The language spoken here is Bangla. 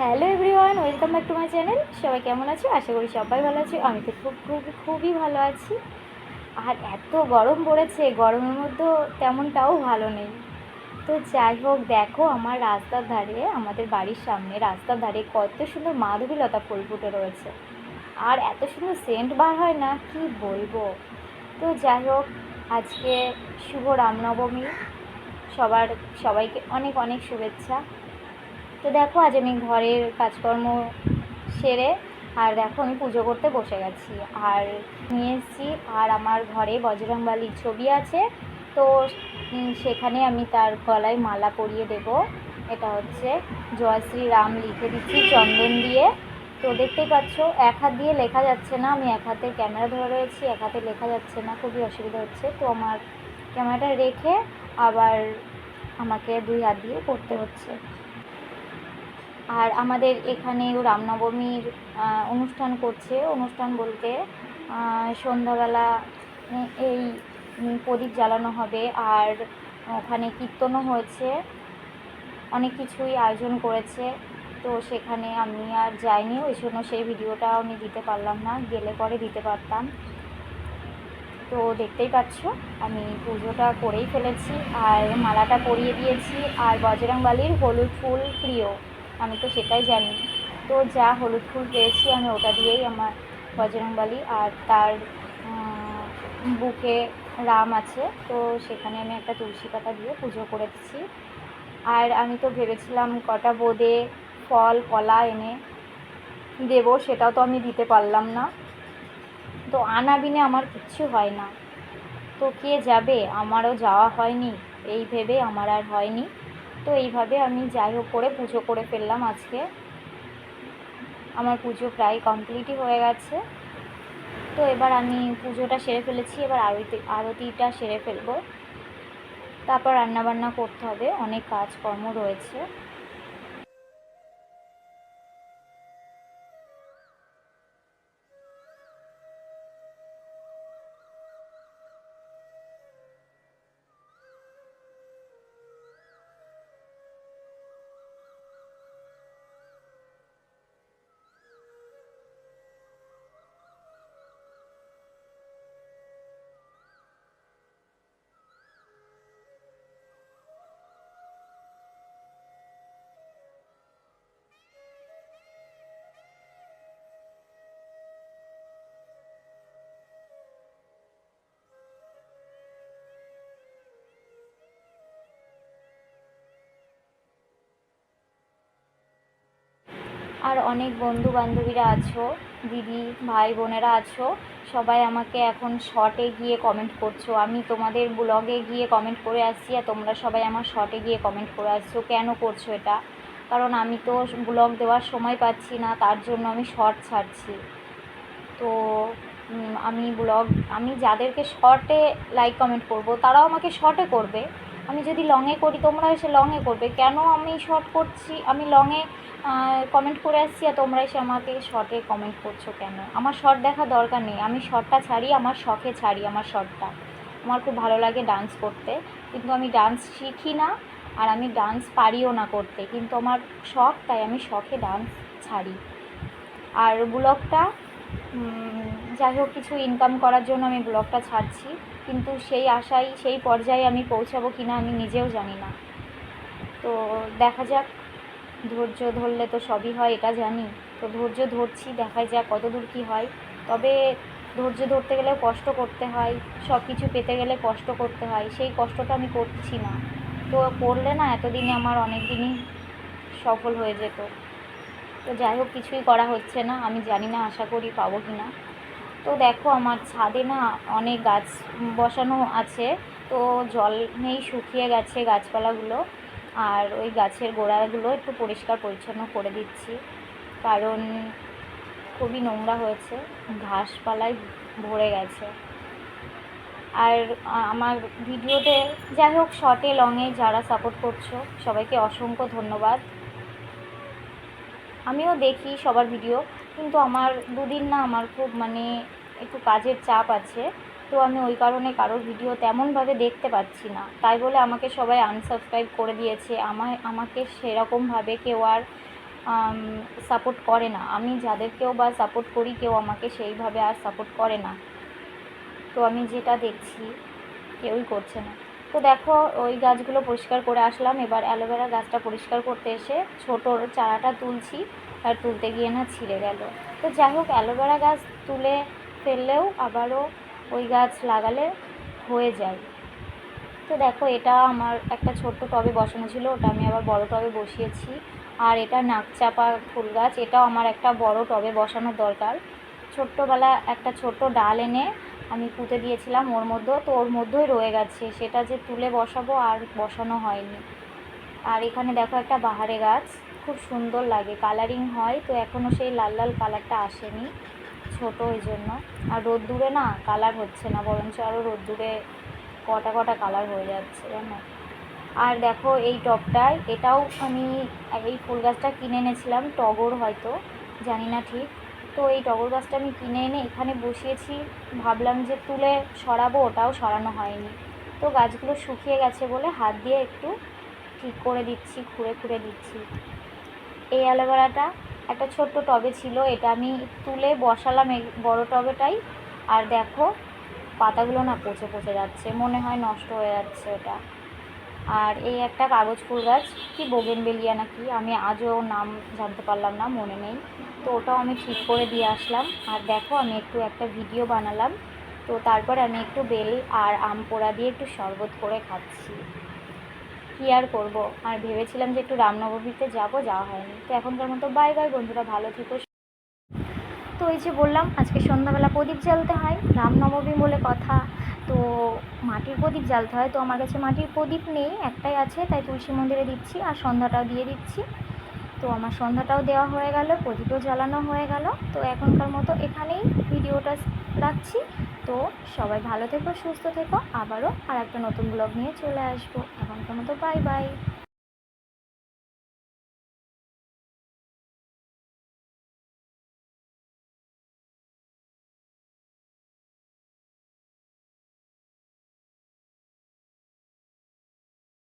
Hello everyone, welcome back to my channel. সবাই কেমন আছো? আশা করি সবাই ভালো আছো। আমি তো খুবই ভালো আছি। আর এত গরম পড়েছে, গরমের মধ্যেও তেমনটাও ভালো নেই। তো যাই হোক, দেখো আমার রাস্তার ধারে, আমাদের বাড়ির সামনে রাস্তার ধারে কত সুন্দর মাধবীলতা ফুল ফুটে রয়েছে। আর এত সুন্দর সেন্ট বার হয় না, কি বলবো। তো যাই হোক, আজকে শুভ রামনবমী। সবাইকে অনেক অনেক শুভেচ্ছা। তো দেখো, আজ আমি ঘরের কাজকর্ম সেরে আর দেখো আমি পুজো করতে বসে গেছি। আর নিয়ে এসেছি, আর আমার ঘরে বজরংবলীর ছবি আছে। তো সেখানে আমি তার গলায় মালা পরিয়ে দেব। এটা হচ্ছে জয় শ্রীরাম লিখে দিচ্ছি চন্দন দিয়ে। তো দেখতেই পাচ্ছ, এক হাত দিয়ে লেখা যাচ্ছে না, আমি এক হাতে ক্যামেরা ধরে রয়েছি, এক হাতে লেখা যাচ্ছে না, খুবই অসুবিধা হচ্ছে। তো আমার ক্যামেরাটা রেখে আবার আমাকে দুই হাত দিয়ে করতে হচ্ছে। আর আমাদের এখানেও রামনবমীর অনুষ্ঠান করছে। অনুষ্ঠান বলতে সন্ধ্যাবেলা এই প্রদীপ জ্বালানো হবে, আর ওখানে কীর্তনও হয়েছে, অনেক কিছুই আয়োজন করেছে। তো সেখানে আমি আর যাইনি, ওই জন্য সেই ভিডিওটা আমি দিতে পারলাম না, গেলে পরে দিতে পারতাম। তো দেখতেই পাচ্ছ, আমি পুজোটা করেই ফেলেছি আর মালাটা পরিয়ে দিয়েছি। আর বজরংবলীর হলুদ ফুল প্রিয়, আমি তো সেটাই জানি। তো যা হলুদ ফুল পেয়েছি আমি ওটা দিয়েই আমার বজরংবলী, আর তার বুকে রাম আছে, তো সেখানে আমি একটা তুলসী পাতা দিয়ে পুজো করেছি। আর আমি তো ভেবেছিলাম কটা বোঁদে ফল কলা এনে দেবো, সেটাও তো আমি দিতে পারলাম না। তো আনাবিনে আমার কিচ্ছু হয় না। তো কে যাবে, আমারও যাওয়া হয়নি, এই ভেবে আমার আর হয়নি। তো এইভাবে আমি যাই হোক করে পুজো করে ফেললাম আজকে। আমার পুজো প্রায় কমপ্লিটই হয়ে গেছে। তো এবার আমি পুজোটা সেরে ফেলেছি, এবার আরতিটা সেরে ফেলবো। তারপর রান্নাবান্না করতে হবে, অনেক কাজকর্ম রয়েছে। আর অনেক বন্ধু বান্ধবীরা আছো, দিদি ভাই বোনেরা আছো, সবাই আমাকে এখন শর্টে গিয়ে কমেন্ট করছো। আমি তোমাদের ব্লগে গিয়ে কমেন্ট করে আসছি, আর তোমরা সবাই আমার শর্টে গিয়ে কমেন্ট করে আসছো। কেন করছো এটা? কারণ আমি তো ব্লগ দেওয়ার সময় পাচ্ছি না, তার জন্য আমি শর্ট ছাড়ছি। তো আমি যাদেরকে শর্টে লাইক কমেন্ট করব, তারাও আমাকে শর্টে করবে। আমি যদি লংয়ে করি, তোমরা এসে লংয়ে করবে। কেন আমি শর্ট করছি, আমি লংয়ে কমেন্ট করে আসছি, আর তোমরা এসে আমাকে শর্টে কমেন্ট করছো কেন? আমার শর্ট দেখা দরকার নেই, আমি শর্টটা ছাড়ি আমার শখে ছাড়ি। আমার শর্টটা আমার খুব ভালো লাগে ডান্স করতে, কিন্তু আমি ডান্স শিখি না, আর আমি ডান্স পারিও না করতে, কিন্তু আমার শখ, তাই আমি শখে ডান্স ছাড়ি। আর ব্লগটা যাই হোক, কিছু ইনকাম করার জন্য আমি ব্লগটা ছাড়ছি, কিন্তু সেই আশায় সেই পর্যায়ে আমি পৌঁছাবো কি না আমি নিজেও জানি না। তো দেখা যাক, ধৈর্য ধরলে তো সবই হয়, এটা জানি। তো ধৈর্য ধরছি, দেখা যাক কত দূর কী হয়। তবে ধৈর্য ধরতে গেলেও কষ্ট করতে হয়, সব কিছু পেতে গেলে কষ্ট করতে হয়, সেই কষ্টটা আমি করছি না। তো করলে না এতদিনে আমার অনেক দিনই সফল হয়ে যেত। তো যাই হোক, কিছুই করা হচ্ছে না, আমি জানি না, আশা করি পাবো কি না। তো দেখো, আমার ছাদে না অনেক গাছ বসানো আছে, তো জল নেই, শুকিয়ে গেছে গাছপালাগুলো। আর ওই গাছের গোড়াগুলো একটু পরিষ্কার পরিচ্ছন্ন করে দিচ্ছি, কারণ খুবই নোংরা হয়েছে, ঘাসপালায় ভরে গেছে। আর আমার ভিডিওতে, যাই হোক, শর্টে লংয়ে যারা সাপোর্ট করছো সবাইকে অসংখ্য ধন্যবাদ। আমিও দেখি সবার ভিডিও, কিন্তু আমার দুদিন না আমার খুব একটু কাজের চাপ আছে। তো আমি ওই কারণে কারোর ভিডিও তেমনভাবে দেখতে পাচ্ছি না, তাই বলে আমাকে সবাই আনসাবস্ক্রাইব করে দিয়েছে। আমাকে সেরকমভাবে কেউ আর সাপোর্ট করে না। আমি যাদেরকেও বা সাপোর্ট করি কেউ আমাকে সেইভাবে আর সাপোর্ট করে না। তো আমি যেটা দেখছি কেউই করছে না। তো দেখো ওই গাছগুলো পরিষ্কার করে আসলাম। এবার অ্যালোভেরা গাছটা পরিষ্কার করতে এসে ছোটোর চারাটা তুলছি, আর তুলতে গিয়ে না ছিঁড়ে গেল। তো যাই হোক, অ্যালোভেরা গাছ তুলে ফেললেও আবারও ওই গাছ লাগালে হয়ে যায়। তো দেখো এটা আমার একটা ছোট্ট টবে বসানো ছিল, ওটা আমি আবার বড় টবে বসিয়েছি। আর এটা নাকচাপা ফুল গাছ, এটাও আমার একটা বড় টবে বসানোর দরকার। ছোট্টবেলা একটা ছোট্ট ডাল এনে আমি পুঁতে দিয়েছিলাম ওর মধ্যে, তো ওর মধ্যেই রয়ে গেছে, সেটা যে তুলে বসাবো আর বসানো হয়নি। আর এখানে দেখো একটা বাহারে গাছ, খুব সুন্দর লাগে, কালারিং হয়, তো এখনও সেই লাল লাল কালারটা আসেনি, ছোটো ওই জন্য। আর রোদ্দুরে না কালার হচ্ছে না, বরঞ্চ আরও রোদ্দুরে কটা কটা কালার হয়ে যাচ্ছে জানো। আর দেখো এই টবটায়, এটাও আমি এই ফুল গাছটা কিনে এনেছিলাম, টগর হয়তো, জানি না ঠিক। তো এই টগর গাছটা আমি কিনে এনে এখানে বসিয়েছি, ভাবলাম যে তুলে সরাবো, ওটাও সরানো হয়নি। তো গাছগুলো শুকিয়ে গেছে বলে হাত দিয়ে একটু ঠিক করে দিচ্ছি, খুঁড়ে খুঁড়ে দিচ্ছি। এই অ্যালোভেরাটা একটা ছোট্ট টবে ছিল, এটা আমি তুলে বসালাম এই বড় টবেটাই। আর দেখো পাতাগুলো না পচে পচে যাচ্ছে, মনে হয় নষ্ট হয়ে যাচ্ছে ওটা। আর এই একটা কাগজ ফুল গাছ, কি বোগেনভেলিয়া না কি, আমি আজও নাম জানতে পারলাম না, মনে নেই। তো ওটাও আমি ঠিক করে দিয়ে আসলাম। আর দেখো আমি একটু একটা ভিডিও বানালাম, তো তারপরে আমি একটু বেল আর আম পোড়া দিয়ে একটু শরবত করে খাচ্ছি। কী আর করবো, আর ভেবেছিলাম যে একটু রামনবমীতে যাবো, যাওয়া হয়নি। তো এখনকার মতো বাই বাই বন্ধুরা, ভালো থেকো। তো এই যে বললাম আজকে সন্ধ্যাবেলা প্রদীপ জ্বালতে হয়, রামনবমী বলে কথা, তো মাটির প্রদীপ জ্বালতে হয়। তো আমার কাছে মাটির প্রদীপ নেই, একটাই আছে, তাই তুলসী মন্দিরে দিচ্ছি আর সন্ধ্যাটাও দিয়ে দিচ্ছি। তো আমার সন্ধ্যাটাও দেওয়া হয়ে গেল, প্রদীপও জ্বালানো হয়ে গেল। তো এখনকার মতো এখানেই ভিডিওটা রাখছি। তো সবাই ভালো থেকো, সুস্থ থেকো, আবারও আর একটা নতুন ব্লগ নিয়ে চলে আসবো। এখনকার মতো বাই বাই।